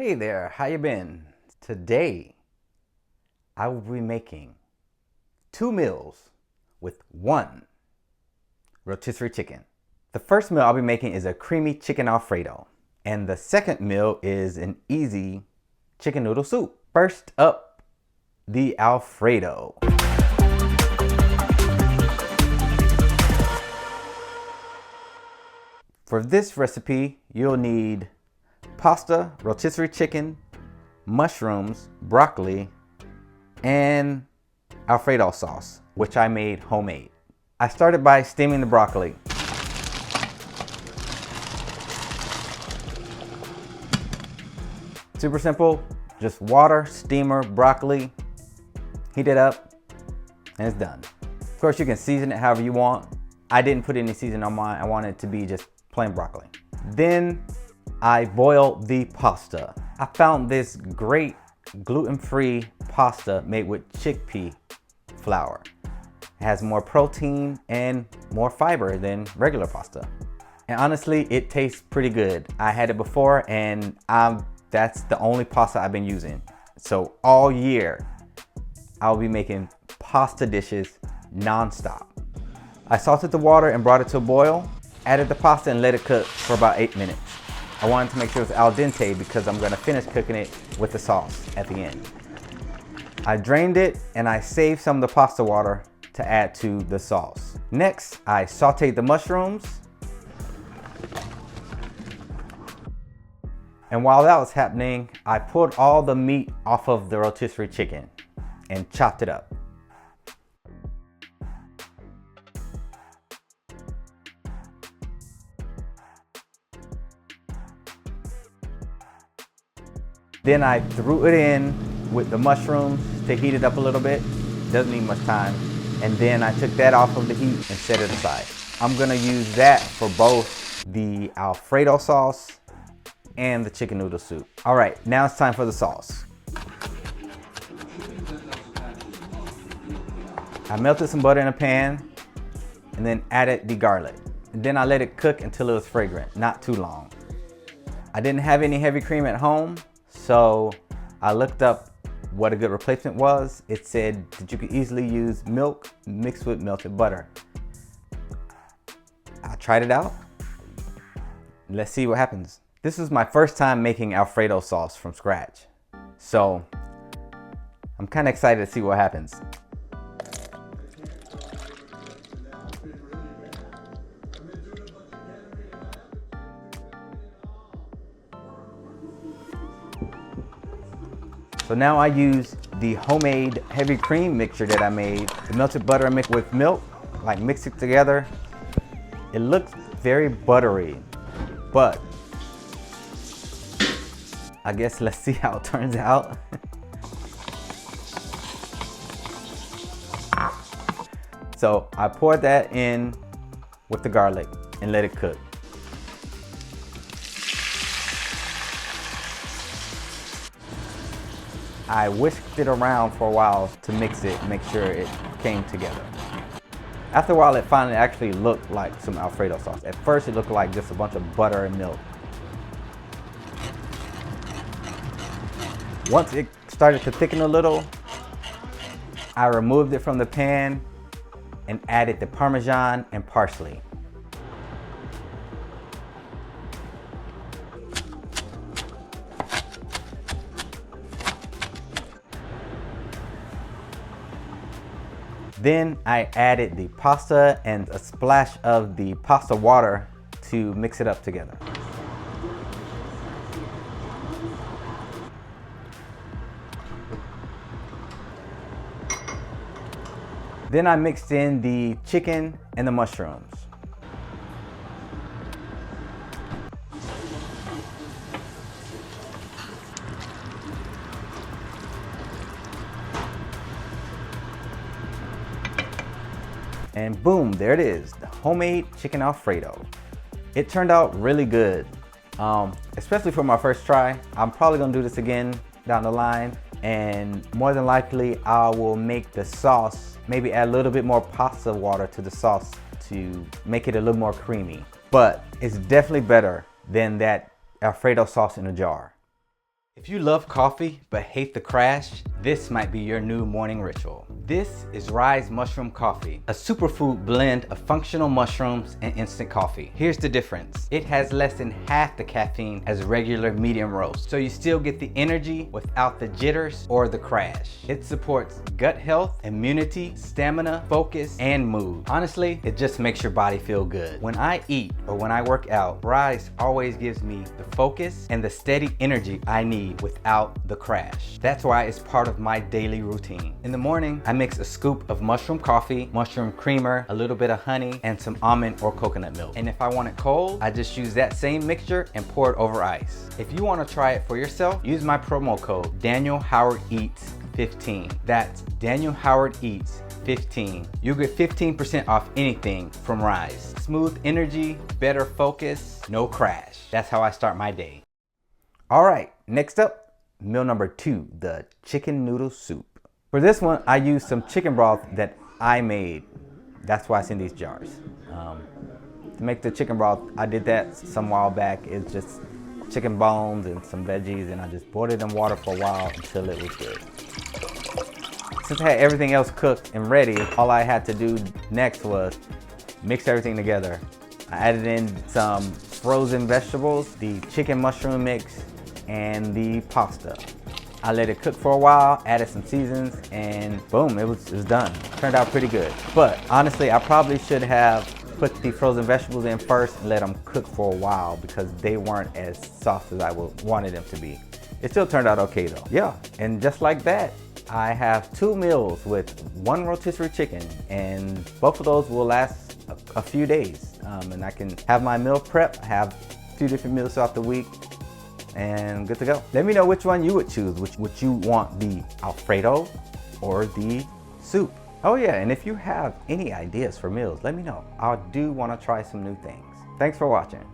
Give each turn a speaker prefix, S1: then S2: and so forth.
S1: Hey there, how you been? Today, I will be making 2 meals with 1 rotisserie chicken. The first meal I'll be making is a creamy chicken Alfredo. And the second meal is an easy chicken noodle soup. First up, the Alfredo. For this recipe, you'll need pasta, rotisserie chicken, mushrooms, broccoli, and Alfredo sauce, which I made homemade. I started by steaming the broccoli. Super simple, just water, steamer, broccoli, heat it up, and it's done. Of course, you can season it however you want. I didn't put any seasoning on mine. I wanted it to be just plain broccoli. Then I boiled the pasta. I found this great gluten-free pasta made with chickpea flour. It has more protein and more fiber than regular pasta. And honestly, it tastes pretty good. I had it before and that's the only pasta I've been using. So all year, I'll be making pasta dishes non-stop. I salted the water and brought it to a boil, added the pasta and let it cook for about 8 minutes. I wanted to make sure it was al dente because I'm gonna finish cooking it with the sauce at the end. I drained it and I saved some of the pasta water to add to the sauce. Next, I sauteed the mushrooms. And while that was happening, I pulled all the meat off of the rotisserie chicken and chopped it up. Then I threw it in with the mushrooms to heat it up a little bit. Doesn't need much time. And then I took that off of the heat and set it aside. I'm gonna use that for both the Alfredo sauce and the chicken noodle soup. All right, now it's time for the sauce. I melted some butter in a pan and then added the garlic. And then I let it cook until it was fragrant, not too long. I didn't have any heavy cream at home, so I looked up what a good replacement was. It said that you could easily use milk mixed with melted butter. I tried it out. Let's see what happens. This is my first time making Alfredo sauce from scratch. So I'm kind of excited to see what happens. So now I use the homemade heavy cream mixture that I made. The melted butter mixed with milk, like mix it together. It looks very buttery, but I guess let's see how it turns out. So I poured that in with the garlic and let it cook. I whisked it around for a while to mix it, make sure it came together. After a while, it finally actually looked like some Alfredo sauce. At first, it looked like just a bunch of butter and milk. Once it started to thicken a little, I removed it from the pan and added the Parmesan and parsley. Then I added the pasta and a splash of the pasta water to mix it up together. Then I mixed in the chicken and the mushrooms. And boom, there it is, the homemade chicken Alfredo. It turned out really good, especially for my first try. I'm probably gonna do this again down the line, and more than likely I will make the sauce, maybe add a little bit more pasta water to the sauce to make it a little more creamy. But it's definitely better than that Alfredo sauce in a jar. If you love coffee but hate the crash, this might be your new morning ritual. This is Rise Mushroom Coffee, a superfood blend of functional mushrooms and instant coffee. Here's the difference. It has less than half the caffeine as regular medium roast, so you still get the energy without the jitters or the crash. It supports gut health, immunity, stamina, focus, and mood. Honestly, it just makes your body feel good. When I eat or when I work out, Rise always gives me the focus and the steady energy I need without the crash. That's why it's part of my daily routine. In the morning, I mix a scoop of mushroom coffee, mushroom creamer, a little bit of honey, and some almond or coconut milk. And if I want it cold, I just use that same mixture and pour it over ice. If you want to try it for yourself, use my promo code Daniel Howard Eats 15. That's Daniel Howard Eats 15. You'll get 15% off anything from Rise. Smooth energy, better focus, no crash. That's how I start my day. All right, next up, meal number 2, the chicken noodle soup. For this one, I used some chicken broth that I made. That's why it's in these jars. To make the chicken broth, I did that some while back. It's just chicken bones and some veggies, and I just boiled it in water for a while until it was good. Since I had everything else cooked and ready, all I had to do next was mix everything together. I added in some frozen vegetables, the chicken mushroom mix, and the pasta. I let it cook for a while, added some seasons, and boom, it was done. Turned out pretty good. But honestly, I probably should have put the frozen vegetables in first and let them cook for a while because they weren't as soft as I wanted them to be. It still turned out okay though. Yeah, and just like that, I have 2 meals with 1 rotisserie chicken, and both of those will last a few days. And I can have my meal prep, have 2 different meals throughout the week, and good to go. Let me know which one you would choose. Would you want the Alfredo or the soup? Oh yeah, and if you have any ideas for meals, let me know. I do want to try some new things. Thanks for watching.